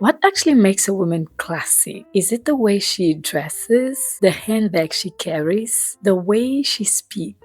What actually makes a woman classy? Is it the way she dresses, the handbag she carries, the way she speaks?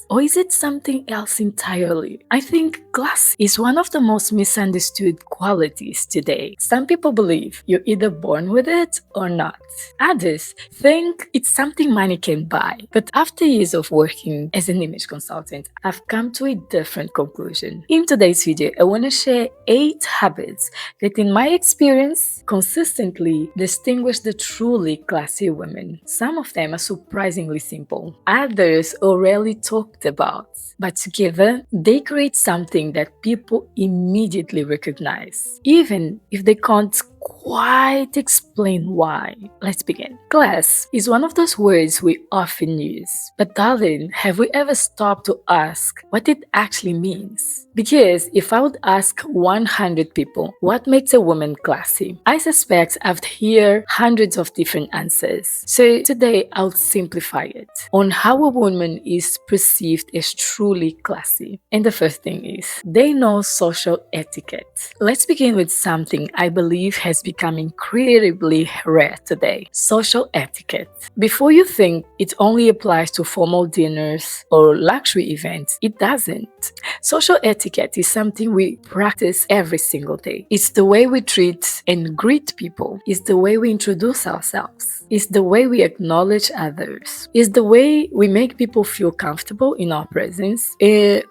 Or is it something else entirely? I think class is one of the most misunderstood qualities today. Some people believe you're either born with it or not. Others think it's something money can buy. But after years of working as an image consultant, I've come to a different conclusion. In today's video, I want to share 8 habits that, in my experience, consistently distinguish the truly classy women. Some of them are surprisingly simple. Others are rarely talked about. But together, they create something that people immediately recognize, even if they can't quite explain why. Let's begin. Class is one of those words we often use. But darling, have we ever stopped to ask what it actually means? Because if I would ask 100 people what makes a woman classy, I suspect I'd hear hundreds of different answers. So today I'll simplify it on how a woman is perceived as truly classy. And the first thing is, they know social etiquette. Let's begin with something I believe has become incredibly rare today: social etiquette. Before you think it only applies to formal dinners or luxury events, it doesn't. Social etiquette is something we practice every single day. It's the way we treat and greet people. It's the way we introduce ourselves. It's the way we acknowledge others. It's the way we make people feel comfortable in our presence.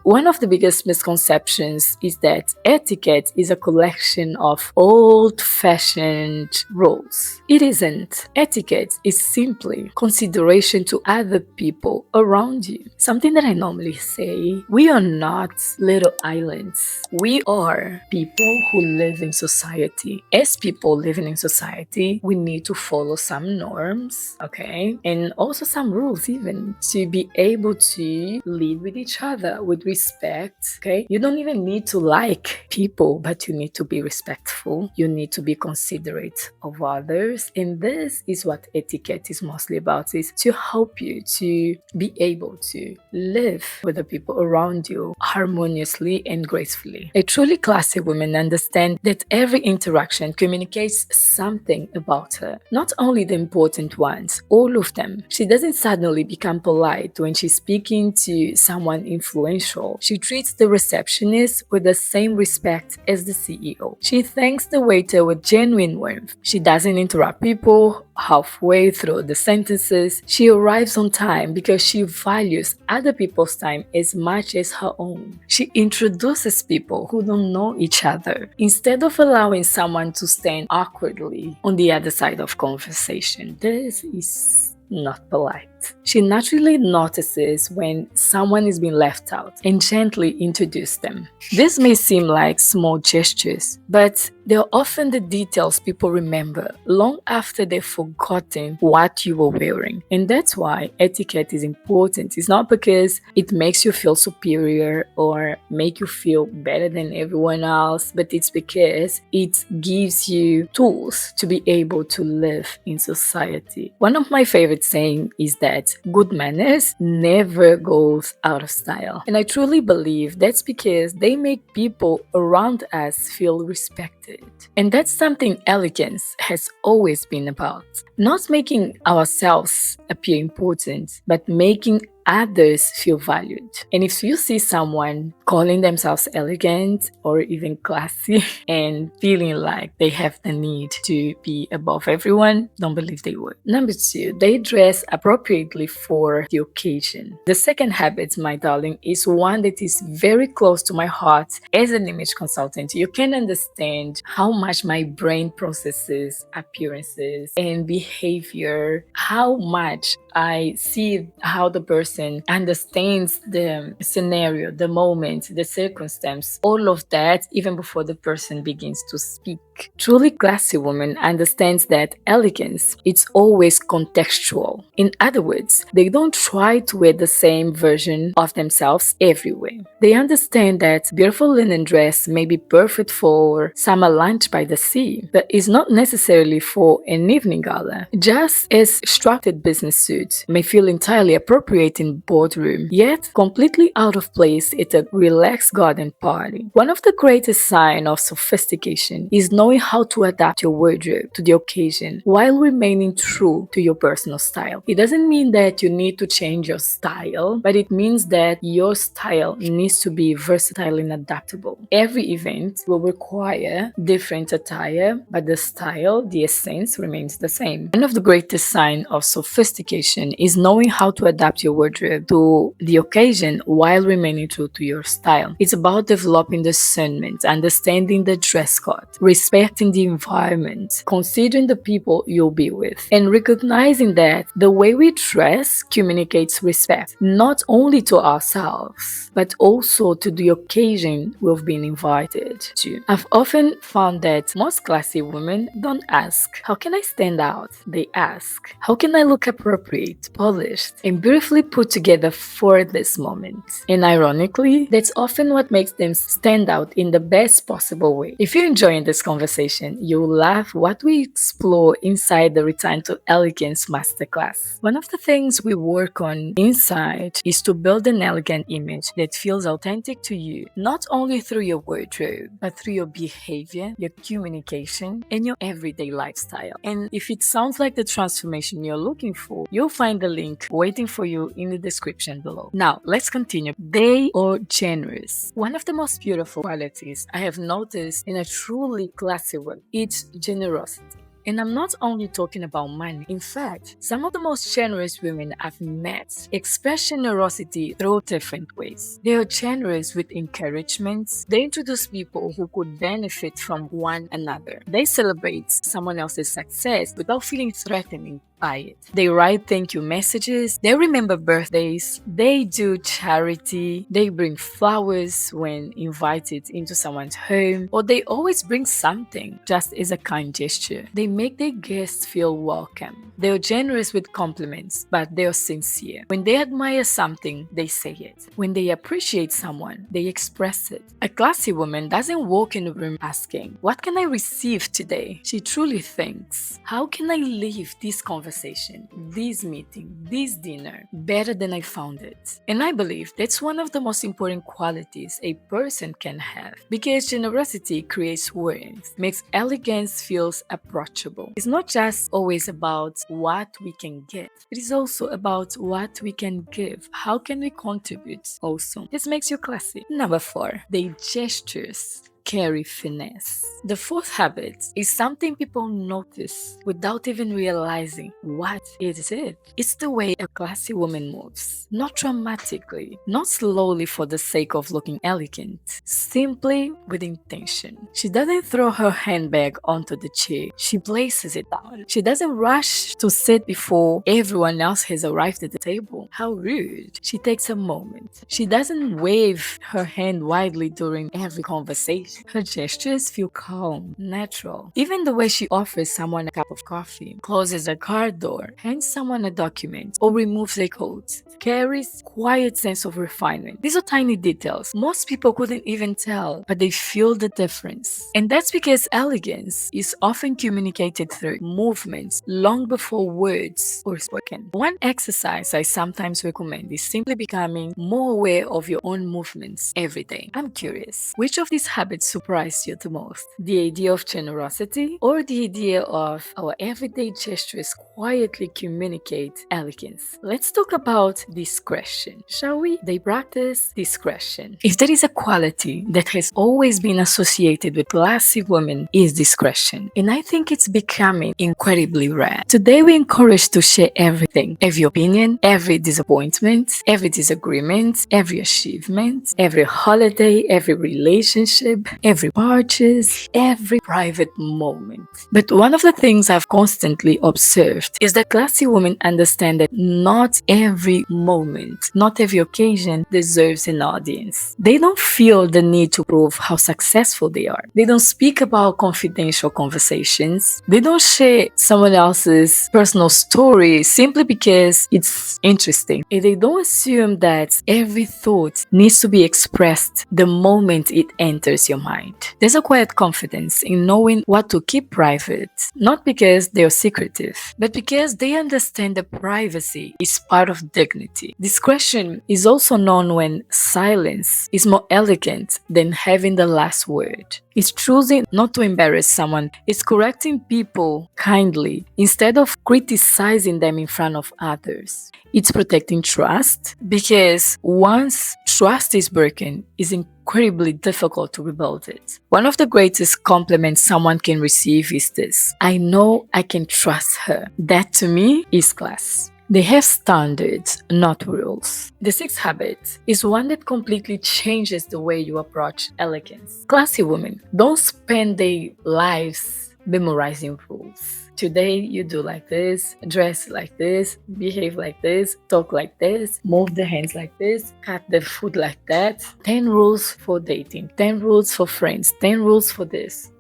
One of the biggest misconceptions is that etiquette is a collection of old-fashioned rules. It isn't. Etiquette is simply consideration to other people around you. Something that I normally say: we are not little islands. We are people who live in society. As people living in society, we need to follow some norms, okay? And also some rules, even, to be able to live with each other with respect, okay? You don't even need to like people, but you need to be respectful. You need to be considerate of others. And this is what etiquette is mostly about, is to help you to be able to live with the people around you harmoniously and gracefully. A truly classy woman understands that every interaction communicates something about her, not only the important ones, all of them. She doesn't suddenly become polite when she's speaking to someone influential. She treats the receptionist with the same respect as the CEO. She thanks the waiter with genuine warmth. She doesn't interrupt people halfway through the sentences. She arrives on time because she values other people's time as much as her own. She introduces people who don't know each other instead of allowing someone to stand awkwardly on the other side of conversation. This is not polite. She naturally notices when someone is being left out and gently introduces them. This may seem like small gestures, but they're often the details people remember long after they've forgotten what you were wearing. And that's why etiquette is important. It's not because it makes you feel superior or make you feel better than everyone else, but it's because it gives you tools to be able to live in society. One of my favorite sayings is that good manners never goes out of style. And I truly believe that's because they make people around us feel respected. And that's something elegance has always been about. Not making ourselves appear important, but making others feel valued. And if you see someone calling themselves elegant or even classy and feeling like they have the need to be above everyone, don't believe they would. Number 2, they dress appropriately for the occasion. The second habit, my darling, is one that is very close to my heart. As an image consultant, you can understand how much my brain processes appearances and behavior, how much I see how the person understands the scenario, the moment, the circumstance, all of that, even before the person begins to speak. Truly classy woman understands that elegance, it's always contextual. In other words, they don't try to wear the same version of themselves everywhere. They understand that beautiful linen dress may be perfect for summer lunch by the sea, but is not necessarily for an evening gala. Just as structured business suits may feel entirely appropriate in in boardroom, yet completely out of place at a relaxed garden party. One of the greatest signs of sophistication is knowing how to adapt your wardrobe to the occasion while remaining true to your personal style. It doesn't mean that you need to change your style, but it means that your style needs to be versatile and adaptable. Every event will require different attire, but the style, the essence remains the same. One of the greatest signs of sophistication is knowing how to adapt your wardrobe to the occasion while remaining true to your style. It's about developing discernment, understanding the dress code, respecting the environment, considering the people you'll be with, and recognizing that the way we dress communicates respect, not only to ourselves, but also to the occasion we've been invited to. I've often found that most classy women don't ask, how can I stand out? They ask, how can I look appropriate, polished, and beautifully put together for this moment? And ironically, that's often what makes them stand out in the best possible way. If you're enjoying this conversation, you'll love what we explore inside the Return to Elegance Masterclass. One of the things we work on inside is to build an elegant image that feels authentic to you, not only through your wardrobe, but through your behavior, your communication, and your everyday lifestyle. And if it sounds like the transformation you're looking for, you'll find the link waiting for you in the description below. Now, let's continue. They are generous. One of the most beautiful qualities I have noticed in a truly classy woman is generosity. And I'm not only talking about money. In fact, some of the most generous women I've met express generosity through different ways. They are generous with encouragement. They introduce people who could benefit from one another. They celebrate someone else's success without feeling threatened by it. They write thank you messages. They remember birthdays. They do charity. They bring flowers when invited into someone's home, or they always bring something just as a kind gesture. They make their guests feel welcome. They are generous with compliments, but they are sincere. When they admire something, they say it. When they appreciate someone, they express it. A classy woman doesn't walk in the room asking, what can I receive today? She truly thinks, how can I leave this conversation, this meeting, this dinner better than I found it? And I believe that's one of the most important qualities a person can have, because generosity creates warmth, makes elegance feels approachable. It's not just always about what we can get, it is also about what we can give. How can we contribute also? This makes you classy. Number 4, the gestures carry finesse. The fourth habit is something people notice without even realizing what it is. It's the way a classy woman moves. Not dramatically, not slowly for the sake of looking elegant, simply with intention. She doesn't throw her handbag onto the chair. She places it down. She doesn't rush to sit before everyone else has arrived at the table. How rude. She takes a moment. She doesn't wave her hand widely during every conversation. Her gestures feel calm, natural. Even the way she offers someone a cup of coffee, closes a car door, hands someone a document, or removes their coat carries quiet sense of refinement. These are tiny details. Most people couldn't even tell, but they feel the difference. And that's because elegance is often communicated through movements long before words are spoken. One exercise I sometimes recommend is simply becoming more aware of your own movements every day. I'm curious, which of these habits surprised you the most? The idea of generosity or the idea of our everyday gestures quietly communicate elegance? Let's talk about discretion, shall we? They practice discretion. If there is a quality that has always been associated with classy women, is discretion. And I think it's becoming incredibly rare. Today we encourage to share everything, every opinion, every disappointment, every disagreement, every achievement, every holiday, every relationship, every purchase, every private moment. But one of the things I've constantly observed is that classy women understand that not every moment, not every occasion deserves an audience. They don't feel the need to prove how successful they are. They don't speak about confidential conversations. They don't share someone else's personal story simply because it's interesting. And they don't assume that every thought needs to be expressed the moment it enters your your mind. There's a quiet confidence in knowing what to keep private, not because they're secretive, but because they understand that privacy is part of dignity. Discretion is also known when silence is more elegant than having the last word. It's choosing not to embarrass someone. It's correcting people kindly instead of criticizing them in front of others. It's protecting trust because once trust is broken, it's incredibly difficult to rebuild it. One of the greatest compliments someone can receive is this: I know I can trust her. That to me is class. They have standards, not rules. The sixth habit is one that completely changes the way you approach elegance. Classy women don't spend their lives memorizing rules. Today you do like this, dress like this, behave like this, talk like this, move the hands like this, cut the food like that. 10 rules for dating, 10 rules for friends, 10 rules for this.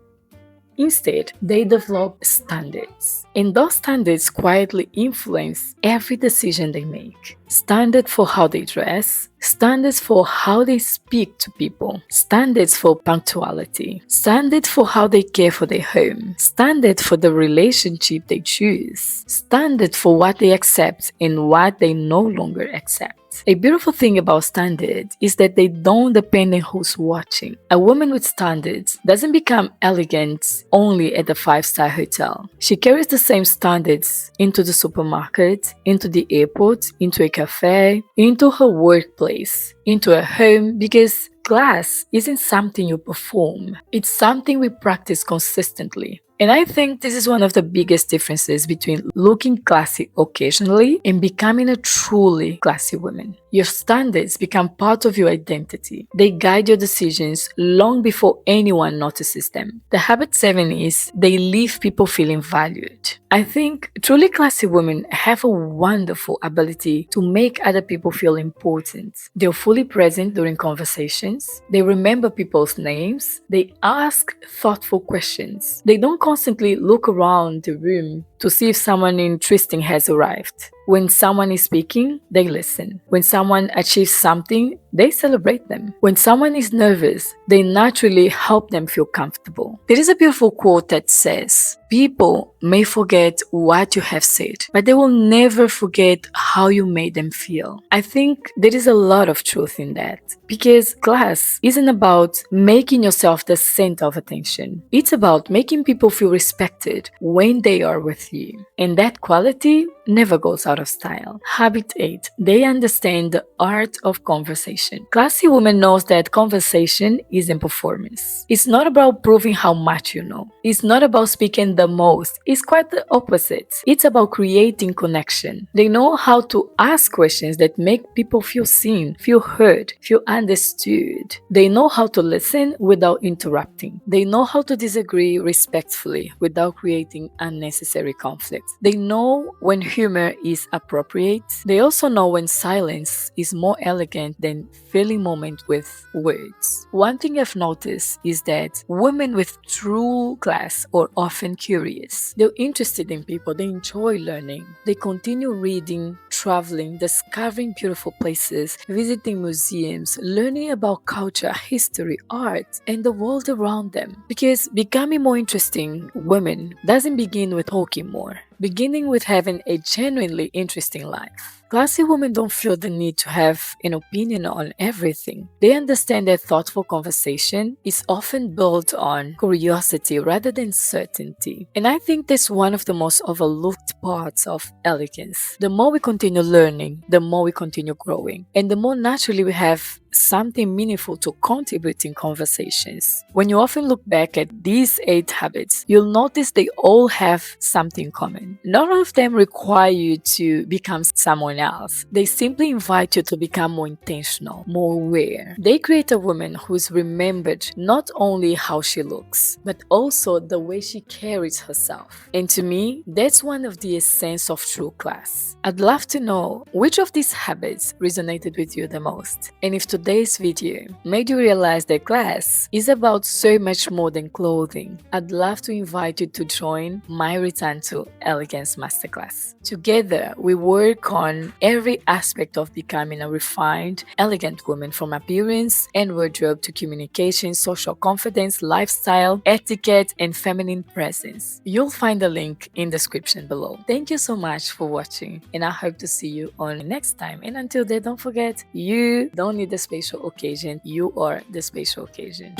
Instead, they develop standards, and those standards quietly influence every decision they make. Standards for how they dress, standards for how they speak to people, standards for punctuality, standards for how they care for their home, standards for the relationship they choose, standards for what they accept and what they no longer accept. A beautiful thing about standards is that they don't depend on who's watching. A woman with standards doesn't become elegant only at the 5-star hotel. She carries the same standards into the supermarket, into the airport, into a cafe, into her workplace, into her home, because class isn't something you perform. It's something we practice consistently. And I think this is one of the biggest differences between looking classy occasionally and becoming a truly classy woman. Your standards become part of your identity. They guide your decisions long before anyone notices them. The habit 7 is they leave people feeling valued. I think truly classy women have a wonderful ability to make other people feel important. They're fully present during conversations. They remember people's names. They ask thoughtful questions. They don't constantly look around the room to see if someone interesting has arrived. When someone is speaking, they listen. When someone achieves something, they celebrate them. When someone is nervous, they naturally help them feel comfortable. There is a beautiful quote that says, "People may forget what you have said, but they will never forget how you made them feel." I think there is a lot of truth in that, because class isn't about making yourself the center of attention. It's about making people feel respected when they are with you. And that quality never goes out of style. Habit 8. They understand the art of conversation. Classy woman knows that conversation isn't performance. It's not about proving how much you know. It's not about speaking the most. It's quite the opposite. It's about creating connection. They know how to ask questions that make people feel seen, feel heard, feel understood. They know how to listen without interrupting. They know how to disagree respectfully without creating unnecessary conflict. They know when humor is appropriate. They also know when silence is more elegant than filling moments with words. One thing I've noticed is that women with true class are often curious. They're interested in people. They enjoy learning. They continue reading, traveling, discovering beautiful places, visiting museums, learning about culture, history, art, and the world around them. Because becoming more interesting women doesn't begin with talking more, beginning with having a genuinely interesting life. Classy women don't feel the need to have an opinion on everything. They understand that thoughtful conversation is often built on curiosity rather than certainty. And I think that's one of the most overlooked parts of elegance. The more we continue learning, the more we continue growing, and the more naturally we have something meaningful to contribute in conversations. When you often look back at these 8 habits, you'll notice they all have something in common. None of them require you to become someone else. They simply invite you to become more intentional, more aware. They create a woman who is remembered not only how she looks, but also the way she carries herself. And to me, that's one of the essence of true class. I'd love to know which of these habits resonated with you the most. And if today's video made you realize that class is about so much more than clothing, I'd love to invite you to join my return to Elegance. Elegance Masterclass. Together, we work on every aspect of becoming a refined, elegant woman, from appearance and wardrobe to communication, social confidence, lifestyle, etiquette, and feminine presence. You'll find the link in the description below. Thank you so much for watching, and I hope to see you on the next time. And until then, don't forget, you don't need a special occasion. You are the special occasion.